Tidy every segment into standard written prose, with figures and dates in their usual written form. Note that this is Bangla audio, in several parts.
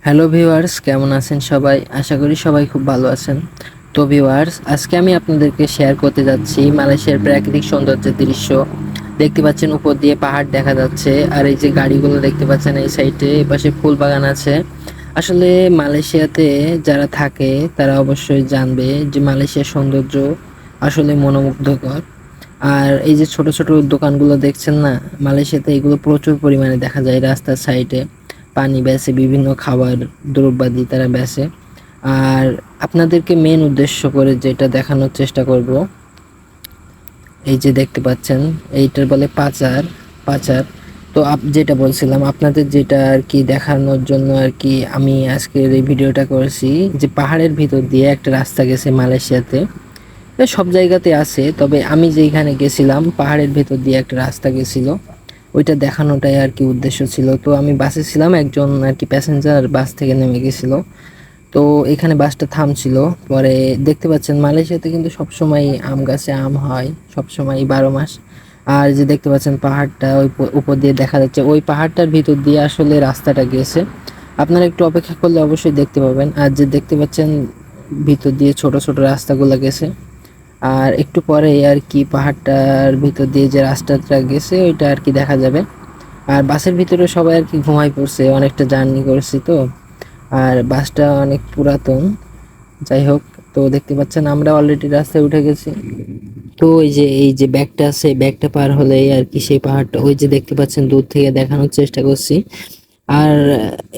হ্যালো ভিউয়ার্স, কেমন আছেন সবাই? আশা করি সবাই খুব ভালো আছেন। তো ভিউয়ার্স, আজকে আমি আপনাদেরকে শেয়ার করতে যাচ্ছি মালয়েশিয়ার প্রাকৃতিক সৌন্দর্যের দৃশ্য। দেখতে পাচ্ছেন উপর দিয়ে পাহাড় দেখা যাচ্ছে, আর এই যে গাড়িগুলো দেখতে পাচ্ছেন এই সাইডে, এপাশে ফুল বাগান আছে। আসলে মালয়েশিয়াতে যারা থাকে তারা অবশ্যই জানবে যে মালয়েশিয়ার সৌন্দর্য আসলে মনোমুগ্ধকর। আর এই যে ছোট ছোট দোকানগুলো দেখছেন না, মালয়েশিয়াতে এগুলো প্রচুর পরিমাণে দেখা যায় রাস্তার সাইডে। পানি বেচে, বিভিন্ন খাবার দ্রব্যাদি তারা বেচে। আর আপনাদেরকে মেন উদ্দেশ্য করে যেটা দেখানোর চেষ্টা করব, এই যে দেখতে পাচ্ছেন এইটার বলে পাচার। পাচার। তো যেটা বলছিলাম আপনাদের, যেটা আর কি দেখানোর জন্য আর কি আমি আজকের এই ভিডিওটা করেছি, যে পাহাড়ের ভিতর দিয়ে একটা রাস্তা গেছে মালয়েশিয়াতে। এটা সব জায়গাতে আছে, তবে আমি যেখানে গেছিলাম পাহাড়ের ভেতর দিয়ে একটা রাস্তা গেছিল, ওইটা দেখানোটাই আর কি উদ্দেশ্য ছিল। তো আমি বাসে ছিলাম, একজন আর কি প্যাসেঞ্জার বাস থেকে নেমে গেছিল। তো এখানে বাসটা থামছিল। পরে দেখতে পাচ্ছেন মালয়েশিয়াতে কিন্তু সবসময় আম গাছে আম হয়, সবসময় 12 মাস। আর যে দেখতে পাচ্ছেন পাহাড়টা ওই উপর দিয়ে দেখা যাচ্ছে, ওই পাহাড়টার ভিতর দিয়ে আসলে রাস্তাটা গেছে। আপনারা একটু অপেক্ষা করলে অবশ্যই দেখতে পাবেন। আর যে দেখতে পাচ্ছেন ভিতর দিয়ে ছোট ছোট রাস্তাগুলো গেছে, আর একটু পরে আর কি পাহাড়টার ভিতর দিয়ে যে রাস্তাটা গেছে ওইটা আর কি দেখা যাবে। আর বাসের ভিতরে সবাই আর কি ঘুমাই পড়ছে, অনেকটা জার্নি করেছি তো। আর বাসটা অনেক পুরাতন। যাই হোক, তো দেখতে পাচ্ছেন আমরা অলরেডি রাস্তায় উঠে গেছি। তো এই যে ব্যাগটা আছে, ব্যাগটা পার হলেই আর কি সেই পাহাড়টা, ওই যে দেখতে পাচ্ছেন দূর থেকে দেখানোর চেষ্টা করছি। আর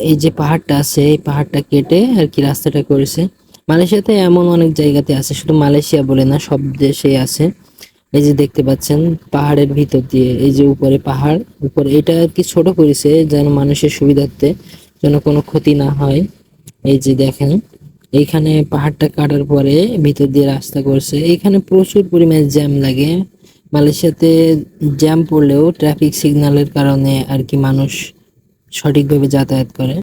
এই যে পাহাড়টা আছে, এই পাহাড়টা কেটে আর কি রাস্তাটা করেছে। মালয়েশিয়াতে এমন অনেক জায়গাতে আছে, শুধু মালয়েশিয়া বলে না, সব দেশেই আছে। এই যে দেখতে পাচ্ছেন পাহাড়ের ভিতর দিয়ে, এই যে উপরে পাহাড়, উপরে এটা আর কি ছোট করেছে যেন মানুষের সুবিধার্থে, যেন কোনো ক্ষতি না হয়। এই যে দেখেন, এইখানে পাহাড়টা কাটার পরে ভিতর দিয়ে রাস্তা করছে। এইখানে প্রচুর পরিমাণে জ্যাম লাগে। মালয়েশিয়াতে জ্যাম পড়লেও ট্রাফিক সিগন্যালের কারণে আর কি মানুষ সঠিকভাবে যাতায়াত করে।